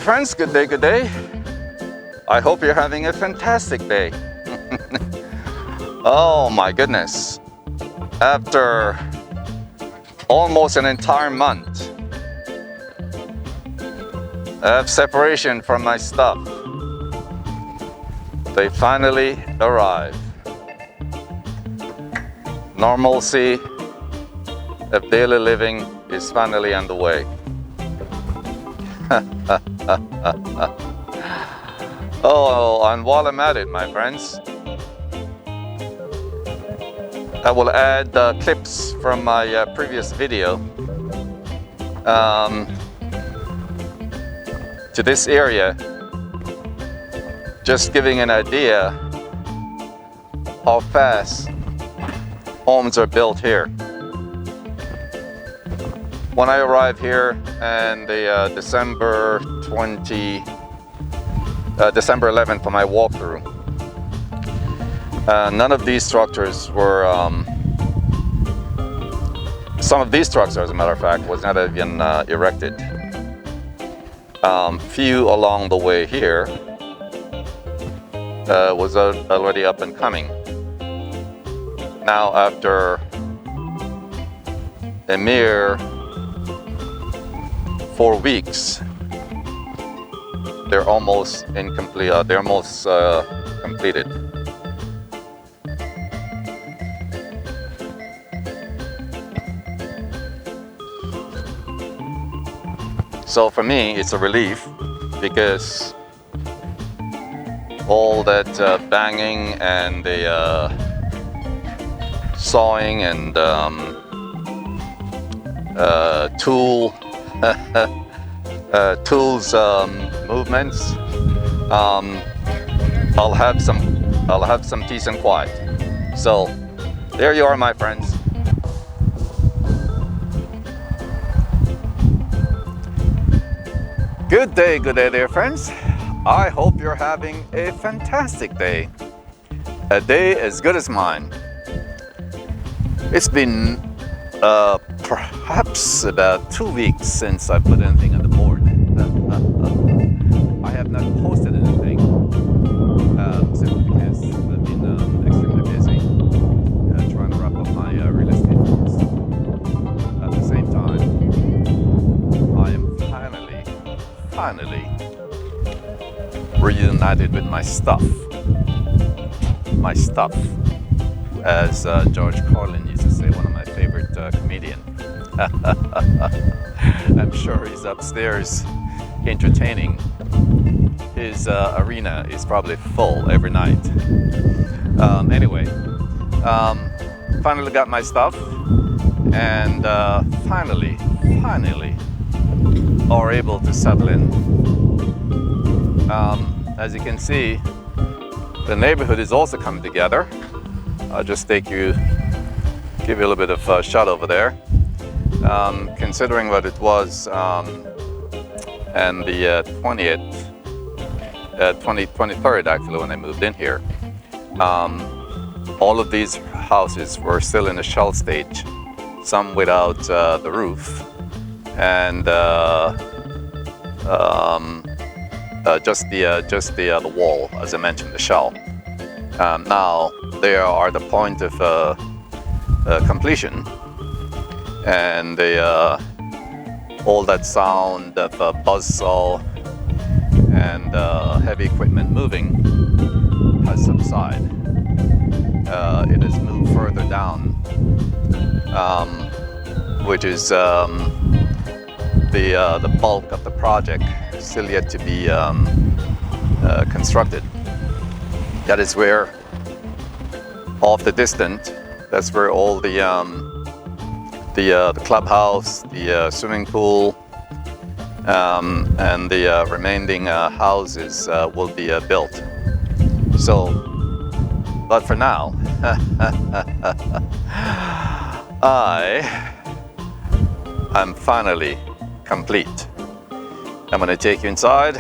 friends, good day, good day. I hope you're having a fantastic day. Oh my goodness. After almost an entire month of separation from my stuff, they finally arrived. Normalcy of daily living is finally underway. Oh, and while I'm at it, my friends, I will add clips from my previous video to this area, just giving an idea how fast homes are built here. When I arrived here in the December 11th for my walkthrough, none of these structures were, some of these structures, as a matter of fact, was not even erected. Few along the way here was already up and coming. Now, after a mere 4 weeks, they're almost incomplete. They're almost completed. So for me, it's a relief because all that banging and the sawing and tools movements, I'll have some peace and quiet. So there you are, my friends. Good day, dear friends. I hope you're having a fantastic day. A day as good as mine. It's been perhaps about 2 weeks since I put anything on the board. I have not posted anything simply because I've been extremely busy trying to wrap up my real estate course. At the same time, I am finally reunited with my stuff. My stuff, as George Carlin used to say, one of my favorite comedians. I'm sure he's upstairs entertaining. His arena is probably full every night. Anyway, finally got my stuff, and finally are able to settle in. As you can see, the neighborhood is also coming together. I'll just give you a little bit of a shot over there. Considering what it was and the 23rd actually when I moved in here, all of these houses were still in the shell stage, some without the roof, and just the wall, as I mentioned, the shell. Now they are the point of completion, and all that sound of buzzsaw and heavy equipment moving has subsided. It has moved further down, which is the bulk of the project still yet to be constructed. That is where, off the distance, that's where all the clubhouse, the swimming pool, and the remaining houses will be built. So, but for now, I'm finally complete. I'm going to take you inside.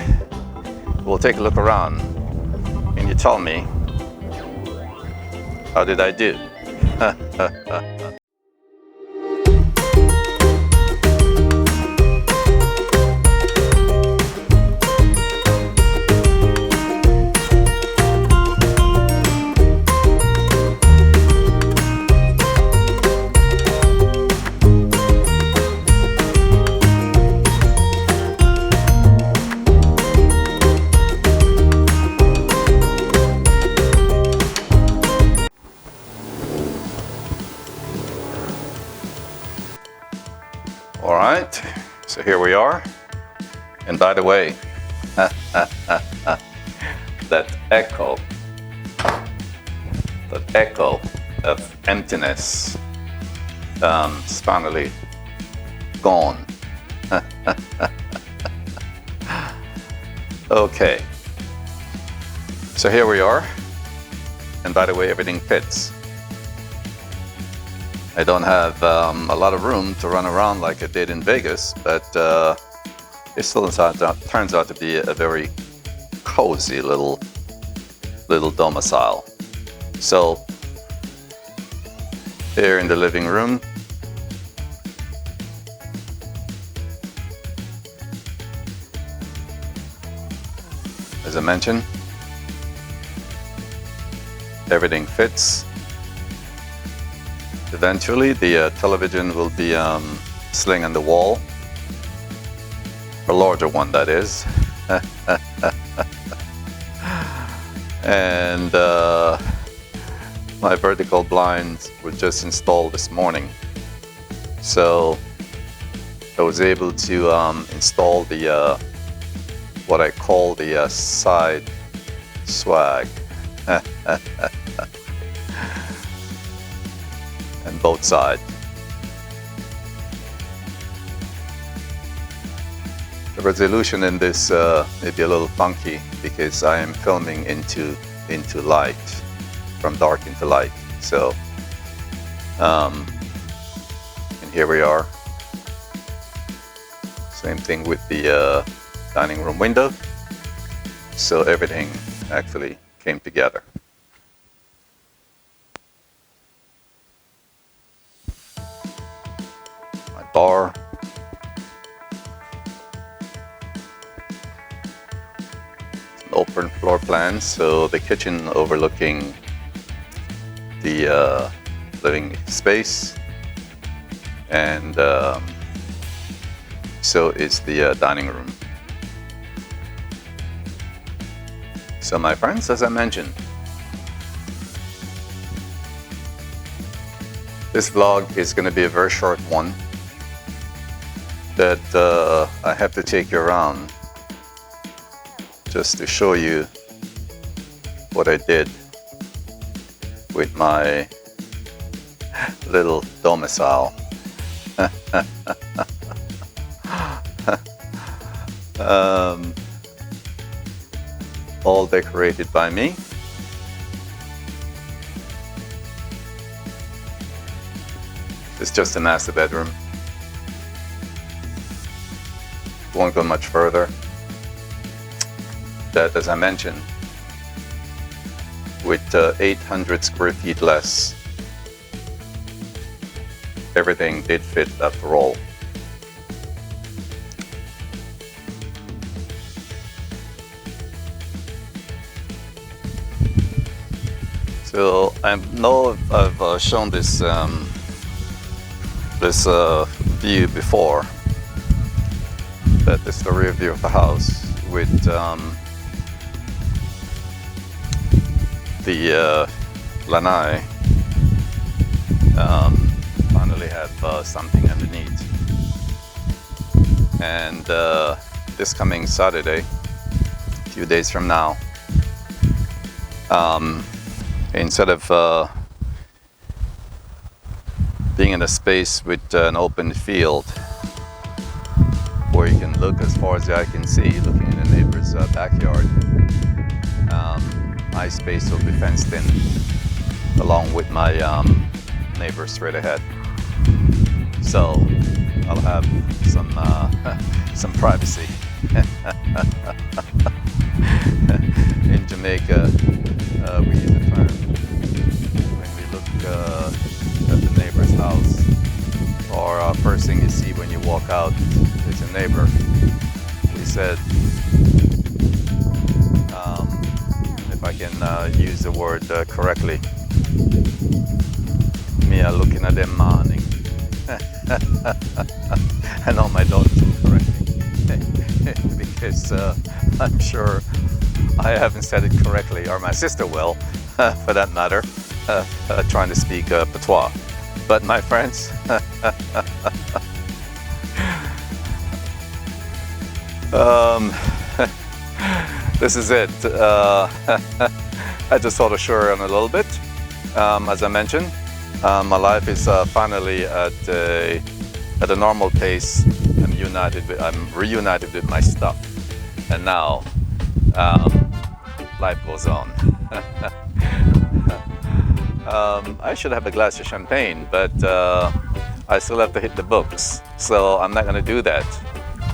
We'll take a look around, and you tell me, how did I do? here we are. And by the way, that echo of emptiness is finally gone. Okay, so here we are. And by the way, everything fits. I don't have a lot of room to run around like I did in Vegas, but it still turns out to be a very cozy little domicile. So here in the living room, as I mentioned, everything fits. Eventually, the television will be slung on the wall. A larger one, that is. And my vertical blinds were just installed this morning. So I was able to install the what I call the side swag. And both sides. The resolution in this may be a little funky because I am filming into light, from dark into light. So, and here we are. Same thing with the dining room window. So everything actually came together. My bar. It's an open floor plan, so the kitchen overlooking the living space, and so is the dining room. So my friends, as I mentioned, this vlog is going to be a very short one that I have to take you around just to show you what I did with my little domicile. All decorated by me. It's just a master bedroom. Won't go much further. That, as I mentioned, with 800 square feet less, everything did fit after all. So I know I've shown this this view before. That is the rear view of the house with the lanai. Finally have something underneath. And this coming Saturday, a few days from now, instead of being in a space with an open field where you can look as far as the eye can see, looking in the neighbor's backyard, my space will be fenced in along with my neighbor straight ahead. So I'll have some privacy. In Jamaica, we use the term when we look at the neighbor's house, or first thing you see when you walk out is a neighbor. We said, if I can use the word correctly, me looking at them morning. I know my daughter too correctly because I'm sure I haven't said it correctly, or my sister will, for that matter, trying to speak patois. But my friends, Um, this is it. I just sort of sure on a little bit. As I mentioned, my life is finally at a normal pace. I'm reunited with my stuff, and now life goes on. I should have a glass of champagne, but I still have to hit the books, so I'm not going to do that.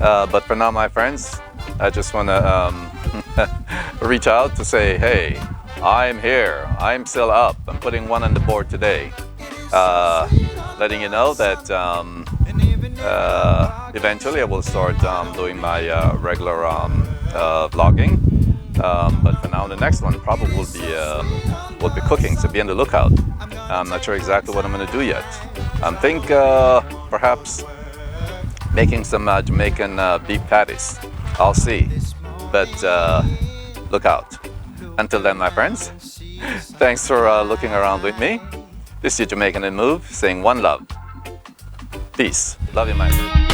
But for now, my friends, I just want to reach out to say, hey, I'm here. I'm still up. I'm putting one on the board today. Letting you know that eventually I will start doing my regular vlogging. But for now, the next one probably will be cooking, so be on the lookout. I'm not sure exactly what I'm going to do yet. I think perhaps making some Jamaican beef patties. I'll see. But look out. Until then, my friends, thanks for looking around with me. This is your Jamaican in Move, saying one love. Peace. Love you, my friend.